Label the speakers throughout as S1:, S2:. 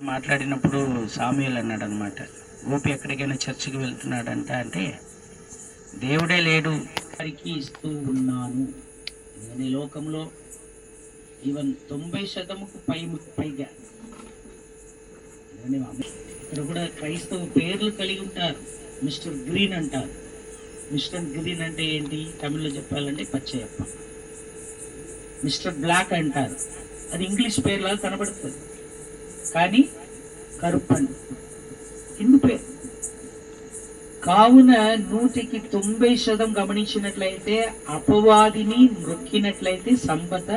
S1: మాట్లాడినప్పుడు సామ్యూయల్ అన్నాడు అనమాట, గోపి ఎక్కడికైనా చర్చికి వెళ్తున్నాడంట అంటే దేవుడే లేడు వారికి ఇస్తూ ఉన్నాను. ఈ లోకంలో ఈవెన్ 90% పైగా ఇక్కడ కూడా క్రైస్తవ పేర్లు కలిగి ఉంటారు. మిస్టర్ గ్రీన్ అంటారు. మిస్టర్ గ్రీన్ అంటే ఏంటి? తమిళ్లో చెప్పాలంటే పచ్చయప్ప. మిస్టర్ బ్లాక్ అంటారు, అది ఇంగ్లీష్ పేర్లా కనబడుతుంది, కానీ కరుప్పండి హిందూ పేరు. కావున 100% గమనించినట్లయితే అపవాదిని మొక్కినట్లయితే సంపద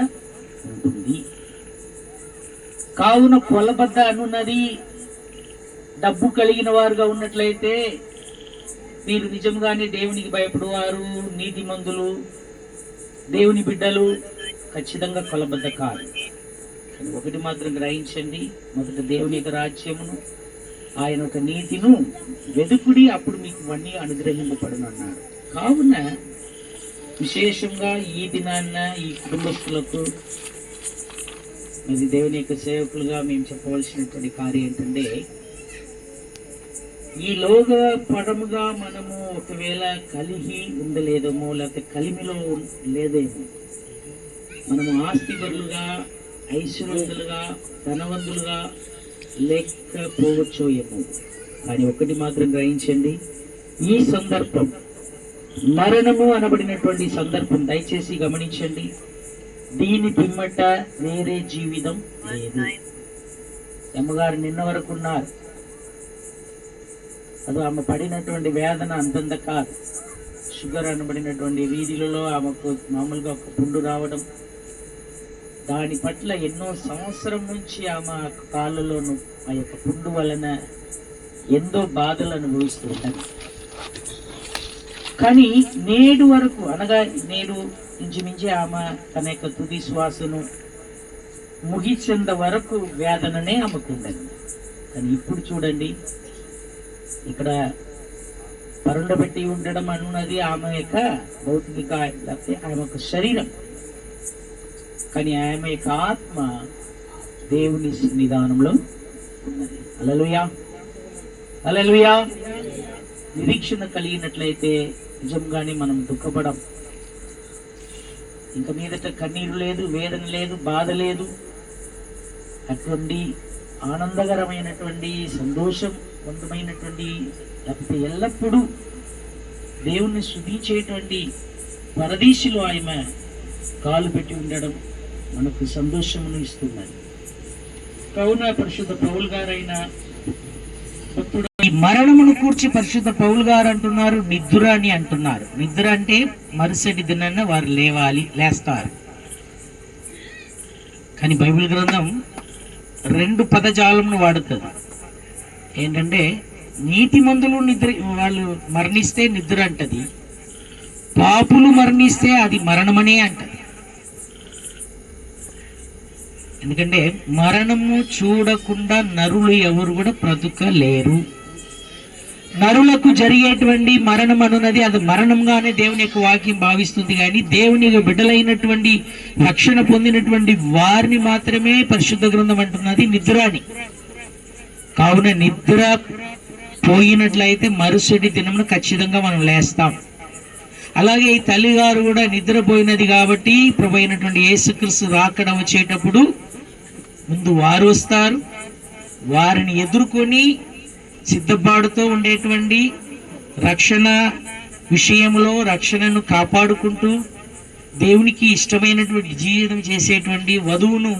S1: ఉంటుంది. కావున కొలబద్ద అనున్నది డబ్బు కలిగిన వారుగా ఉన్నట్లయితే మీరు నిజంగానే దేవునికి భయపడువారు, నీతిమంతులు, దేవుని బిడ్డలు, ఖచ్చితంగా కొలబద్ద కాదు. కానీ ఒకటి మాత్రం గ్రహించండి, మొదట దేవుని యొక్క రాజ్యమును ఆయన ఒక నీతిను వెదుకుడి, అప్పుడు మీకు ఇవన్నీ అనుగ్రహింపబడును అన్నాడు. కావున విశేషంగా ఈ దినాన్న ఈ కుటుంబస్తులకు మరి దేవుని యొక్క సేవకులుగా మేము చెప్పవలసినటువంటి కార్యం ఏంటంటే, ఈ లోక పడముగా మనము ఒకవేళ కలిగి ఉండలేదేమో, లేకపోతే కలిమిలో లేదేమో, మనము ఆస్తిపరులుగా, ఐశ్వర్యవంతులుగా, ధనవంతులుగా లేకపోవచ్చో ఏమో. కానీ ఒకటి మాత్రం గ్రహించండి, ఈ సందర్భం మరణము అనబడినటువంటి సందర్భం దయచేసి గమనించండి. దీని పిమ్మట వేరే జీవితం లేదు. అమ్మగారు నిన్న వరకు ఉన్నారు, అది ఆమె పడినటువంటి వేదన అంతంత కాదు. షుగర్ అనబడినటువంటి వీధులలో ఆమెకు మామూలుగా ఒక పుండు రావడం, దాని పట్ల ఎన్నో సంవత్సరం నుంచి ఆమె కాళ్ళలోను ఆ యొక్క పుండు వలన ఎంతో బాధలు అనుభవిస్తుంటారు. కానీ నేడు వరకు అనగా నేడు ఇంచుమించి ఆమె తన యొక్క తుది శ్వాసను ముగిచేంత వరకు వేదననే ఆమెకుండదు. కానీ ఇప్పుడు చూడండి, ఇక్కడ పరుండబెట్టి ఉండడం అన్నది ఆమె యొక్క భౌతిక లేకపోతే ఆమె యొక్క శరీరం, కానీ ఆమె యొక్క ఆత్మ దేవుని సన్నిధానంలో ఉన్నది. హల్లెలూయా, హల్లెలూయా. నిరీక్షణ కలిగినట్లయితే నిజంగానే మనం దుఃఖపడం. ఇంక మీదట కన్నీరు లేదు, వేదన లేదు, బాధ లేదు. అటువంటి ఆనందకరమైనటువంటి సంతోషవంతమైనటువంటి లేకపోతే ఎల్లప్పుడూ దేవుణ్ణి స్తుతించేటువంటి పరదేశిలో ఆమె కాలు పెట్టి ఉండడం మనకు సంతోషమును ఇస్తున్నది. కావున పరిశుద్ధ పౌలు గారైన భక్తుడు ఈ మరణమును కూర్చి పరిశుద్ధ పౌలు గారు అంటున్నారు నిద్ర అని అంటున్నారు. నిద్ర అంటే మరుసటి దినాన్న వారు లేస్తారు. కానీ బైబిల్ గ్రంథం 2 పదజాలమును వాడుతుంది. ఏంటంటే నీతిమంతులు వాళ్ళు మరణిస్తే నిద్ర అంటది, పాపులు మరణిస్తే అది మరణమనే అంటది. ఎందుకంటే మరణము చూడకుండా నరులు ఎవరు కూడా బ్రతుకలేరు. నరులకు జరిగేటువంటి మరణం అనున్నది అది మరణంగానే దేవుని యొక్క వాక్యం భావిస్తుంది. కానీ దేవుని బిడ్డలైనటువంటి రక్షణ పొందినటువంటి వారిని మాత్రమే పరిశుద్ధ గ్రంథం అంటున్నది నిద్ర అని. కావున నిద్ర పోయినట్లయితే మరుసటి దినమున ఖచ్చితంగా మనం లేస్తాం. అలాగే ఈ తల్లిగారు కూడా నిద్రపోయినది కాబట్టి ప్రభు అయినటువంటి యేసుక్రీస్తు రాకడ వచ్చేటప్పుడు ముందు వారు వస్తారు. వారిని ఎదుర్కొని సిద్ధపాటుతో ఉండేటువంటి రక్షణ విషయంలో రక్షణను కాపాడుకుంటూ దేవునికి ఇష్టమైనటువంటి జీవితం చేసేటువంటి వధువును,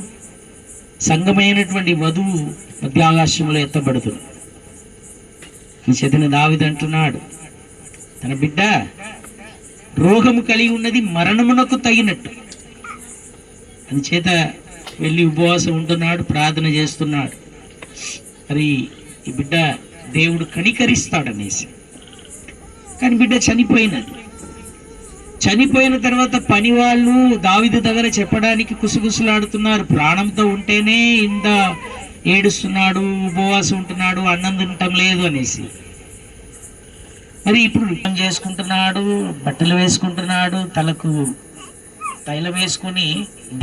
S1: సంఘమైనటువంటి వధువు మధ్య ఆకాశంలో ఎత్తబడుతుంది. ఈ చేతన దావీదు అంటున్నాడు, తన బిడ్డ రోగము కలిగి ఉన్నది మరణమునకు తగినట్టు. అందుచేత వెళ్ళి ఉపవాసం ఉంటున్నాడు, ప్రార్థన చేస్తున్నాడు. మరి ఈ బిడ్డ దేవుడు కనికరిస్తాడనేసి. కానీ బిడ్డ చనిపోయిన తర్వాత పని వాళ్ళు దావీదు దగ్గర చెప్పడానికి కుసుగుసులాడుతున్నారు. ప్రాణంతో ఉంటేనే ఇంత ఏడుస్తున్నాడు, ఉపవాసం ఉంటున్నాడు, అన్నం తినటం లేదు అనేసి. మరి ఇప్పుడు చేసుకుంటున్నాడు, బట్టలు వేసుకుంటున్నాడు, తలకు తైలం వేసుకొని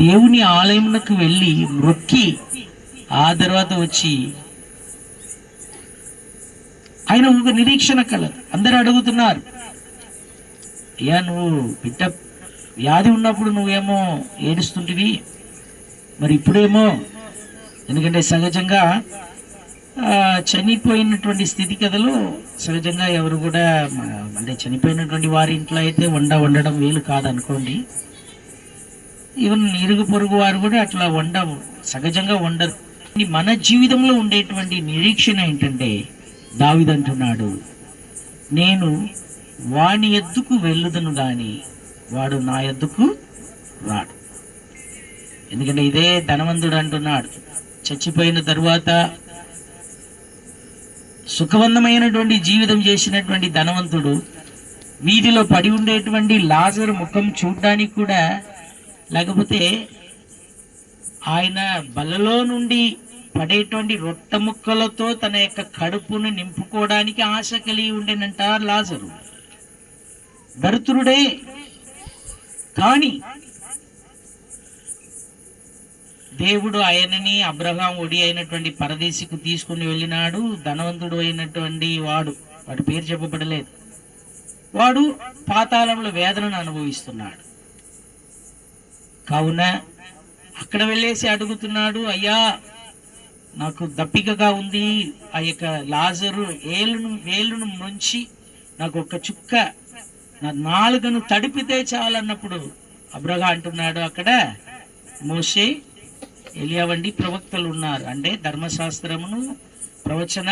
S1: దేవుని ఆలయంకు వెళ్ళి మొక్కి ఆ తర్వాత వచ్చి ఆయన ఒక నిరీక్షణ కలదు. అందరూ అడుగుతున్నారు, అయ్యా నువ్వు బిడ్డ వ్యాధి ఉన్నప్పుడు నువ్వేమో ఏడుస్తుంటివి, మరి ఇప్పుడేమో, ఎందుకంటే సహజంగా చనిపోయినటువంటి స్థితిగతులు సహజంగా ఎవరు కూడా, అంటే చనిపోయినటువంటి వారి ఇంట్లో అయితే వండడం వీలు కాదనుకోండి. ఈవెన్ ఇరుగు పొరుగు వారు కూడా అట్లా సహజంగా వండరు. మన జీవితంలో ఉండేటువంటి నిరీక్షణ ఏంటంటే, దావీదు అంటున్నాడు, నేను వాని ఎద్దుకు వెళ్ళుదను గాని వాడు నా ఎద్దుకు రాడు. ఎందుకంటే ఇదే ధనవంతుడు అంటున్నాడు, చచ్చిపోయిన తరువాత సుఖవంతమైనటువంటి జీవితం చేసినటువంటి ధనవంతుడు వీధిలో పడి ఉండేటువంటి లాజరు ముఖం చూడడానికి కూడా, లేకపోతే ఆయన బలలో నుండి పడేటువంటి రొట్టె ముక్కలతో తన యొక్క కడుపును నింపుకోవడానికి ఆశ కలిగి ఉండేనంట లాజరు. దరిద్రుడే, కానీ దేవుడు ఆయనని అబ్రహాం ఒడి అయినటువంటి పరదేశికు తీసుకుని వెళ్ళినాడు. ధనవంతుడు అయినటువంటి వాడి పేరు చెప్పబడలేదు, వాడు పాతాళంలో వేదనను అనుభవిస్తున్నాడు. కావున అక్కడ వెళ్ళేసి అడుగుతున్నాడు, అయ్యా నాకు దప్పికగా ఉంది, ఆ యొక్క లాజరు వేలును ముంచి నాకు ఒక చుక్క నా నాలుకను తడిపితే చాలన్నప్పుడు అబ్రహా అంటున్నాడు, అక్కడ మోషే ఎలియా వంటి ప్రవక్తలు ఉన్నారు. అంటే ధర్మశాస్త్రమును ప్రవచన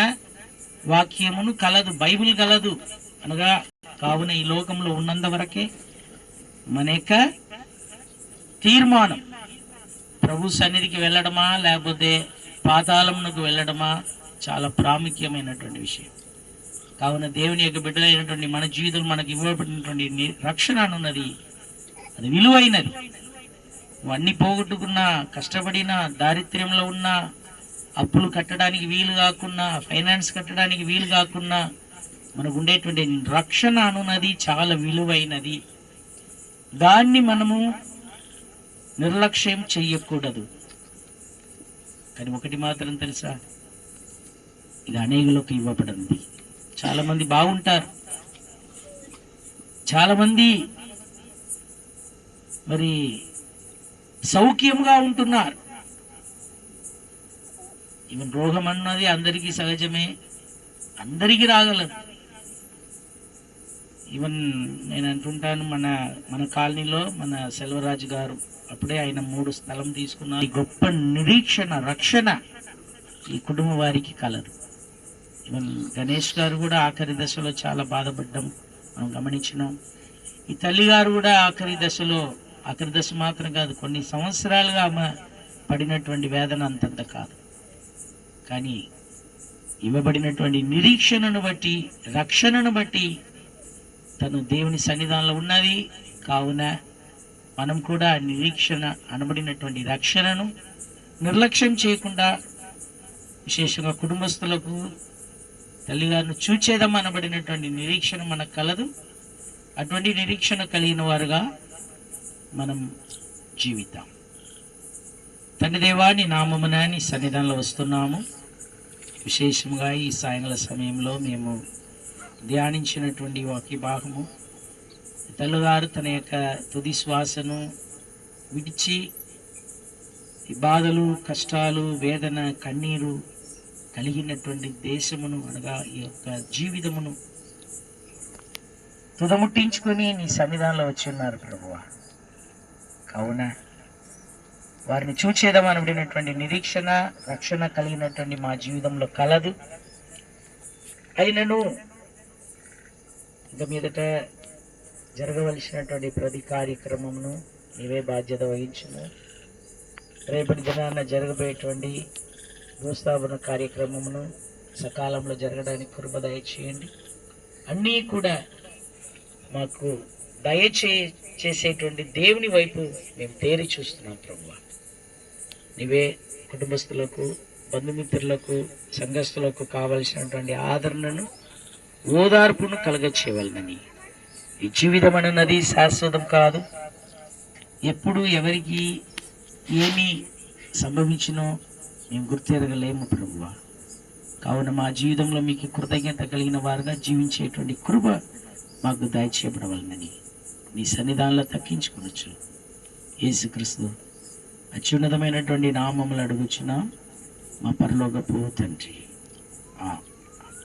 S1: వాక్యమును కలదు, బైబిల్ కలదు అనగా. కావున ఈ లోకంలో ఉన్నంత వరకే మన యొక్క తీర్మానం ప్రభు సన్నిధికి వెళ్ళడమా లేకపోతే పాతాళమునకు వెళ్ళడమా చాలా ప్రాముఖ్యమైనటువంటి విషయం. కావున దేవుని యొక్క బిడ్డలైనటువంటి మన జీవితం మనకు ఇవ్వబడినటువంటి రక్షణ అన్నది అది విలువైనది. అన్ని పోగొట్టుకున్నా, కష్టపడినా, దారిద్ర్యంలో ఉన్నా, అప్పులు కట్టడానికి వీలు కాకున్నా, ఫైనాన్స్ కట్టడానికి వీలు కాకున్నా, మనకు ఉండేటువంటి రక్షణ అనున్నది చాలా విలువైనది. దాన్ని మనము నిర్లక్ష్యం చెయ్యకూడదు. కానీ ఒకటి మాత్రం తెలుసా, ఇది అనేకులకు ఇవ్వబడింది. చాలా మంది బాగుంటారు, చాలా మంది మరి సౌఖ్యంగా ఉంటున్నారు. ఈవెన్ రోగం అన్నది అందరికీ సహజమే, అందరికీ రాగలదు. ఈవెన్ నేను అంటుంటాను, మన కాలనీలో మన సెల్వరాజు గారు అప్పుడే ఆయన 3 స్థలం తీసుకున్నారు. ఈ గొప్ప నిరీక్షణ, రక్షణ ఈ కుటుంబ వారికి కలదు. ఈవెన్ గణేష్ గారు కూడా ఆఖరి దశలో చాలా బాధపడ్డం మనం గమనించినాం. ఈ తల్లి గారు కూడా ఆఖరి దశ మాత్రం కాదు, కొన్ని సంవత్సరాలుగా ఆమె పడినటువంటి వేదన అంతంత కాదు. కానీ ఇవ్వబడినటువంటి నిరీక్షణను బట్టి, రక్షణను బట్టి తను దేవుని సన్నిధానంలో ఉన్నది. కావున మనం కూడా నిరీక్షణ అనబడినటువంటి రక్షణను నిర్లక్ష్యం చేయకుండా, విశేషంగా కుటుంబస్తులకు తల్లిగారిని చూచేద్దాం అనబడినటువంటి నిరీక్షణ మనకు కలదు. అటువంటి నిరీక్షణ కలిగిన వారుగా మనం జీవితాం. తండ్రి దేవా, నీ నామమున నీ సన్నిధానంలో వస్తున్నాము. విశేషంగా ఈ సాయంకాల సమయంలో మేము ధ్యానించినటువంటి వాక్య భాగము, తల్లిగారు తన యొక్క తుది శ్వాసను విడిచి ఈ బాధలు, కష్టాలు, వేదన, కన్నీరు కలిగినటువంటి దేశమును అనగా ఈ యొక్క జీవితమును తుదముట్టించుకొని నీ సన్నిధానంలో వచ్చి ఉన్నారు ప్రభువా. కావున వారిని చూచేదమనబడినటువంటి నిరీక్షణ, రక్షణ కలిగినటువంటి మా జీవితంలో కలదు. అయినను ఇక మీదట జరగవలసినటువంటి ప్రతి కార్యక్రమమును నీవే బాధ్యత వహించును. రేపటి దినాన జరగబోయేటువంటి భూస్థాపన కార్యక్రమమును సకాలంలో జరగడానికి కృప దయచేయండి. అన్నీ కూడా మాకు చేసేటువంటి దేవుని వైపు మేము తేరి చూస్తున్నాం ప్రభువా. నీవే కుటుంబస్తులకు, బంధుమిత్రులకు, సంఘస్థులకు కావలసినటువంటి ఆదరణను, ఓదార్పును కలగచేయవలనని. ఈ జీవితం అన్నది శాశ్వతం కాదు. ఎప్పుడు ఎవరికి ఏమి సంభవించినో మేము గుర్తెరగలేము ప్రభువా. కావున మా జీవితంలో మీకు కృతజ్ఞత కలిగిన వారుగా జీవించేటువంటి కృప మాకు దయచేయబడవలనని మీ సన్నిధానంలో తప్పించుకొనొచ్చు. యేసుక్రీస్తు అత్యున్నతమైనటువంటి నామములు అడుగుచున్నాం మా పరలోకపు తండ్రి.